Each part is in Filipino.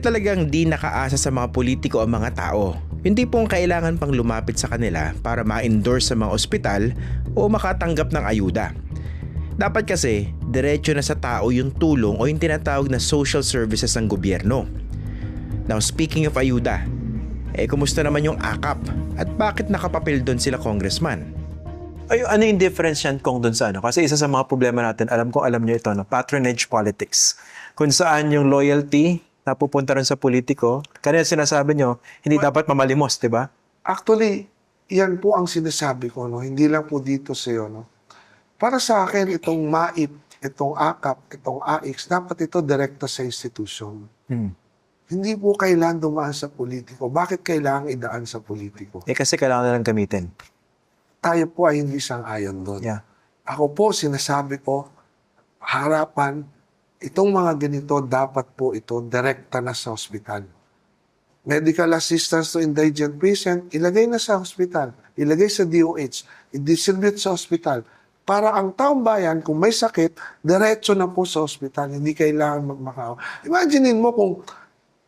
Talagang di nakaasa sa mga politiko ang mga tao. Hindi pong kailangan pang lumapit sa kanila para ma-endorse sa mga ospital o makatanggap ng ayuda. Dapat kasi, diretso na sa tao yung tulong o yung tinatawag na social services ng gobyerno. Now speaking of ayuda, kumusta naman yung AKAP at bakit nakapapil doon sila congressman? Ay, ano yung difference yan kung dun sa ano? Kasi isa sa mga problema natin, alam nyo ito, no? Patronage politics. Kung saan yung loyalty napupunta rin sa politiko, kanina sinasabi nyo, hindi dapat mamalimos, di ba? Actually, yan po ang sinasabi ko, no? Hindi lang po dito sa iyo, no? Para sa akin, itong MAIP, itong AKAP, itong AIX, dapat ito direkta sa institution. Hindi po kailangan dumaan sa politiko. Bakit kailangan idaan sa politiko? Kasi kailangan na lang gamitin. Tayo po ay hindi sang-ayon doon. Yeah. Ako po, sinasabi ko, harapan, itong mga ganito, dapat po ito direkta na sa ospital. Medical assistance to indigent patient, ilagay na sa ospital, ilagay sa DOH, i-distribute sa ospital. Para ang taong bayan, kung may sakit, diretso na po sa ospital. Hindi kailangan magmakaawa. Imaginein mo kung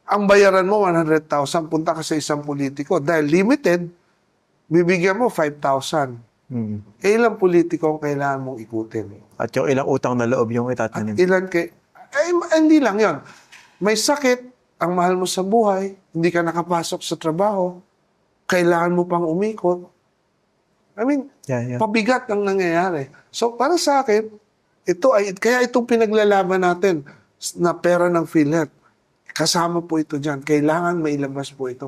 ang bayaran mo 100,000, punta ka sa isang politiko. Dahil limited, bibigyan mo 5,000. Ilang politiko ang kailangan mong ikutin? At yung ilang utang na loob yung itatanim. Hindi lang yon. May sakit, ang mahal mo sa buhay, hindi ka nakapasok sa trabaho, kailangan mo pang umikot. I mean, pabigat ang nangyayari. So, para sa akin, kaya itong pinaglalaban natin na pera ng PhilHealth, kasama po ito dyan. Kailangan mailabas po ito.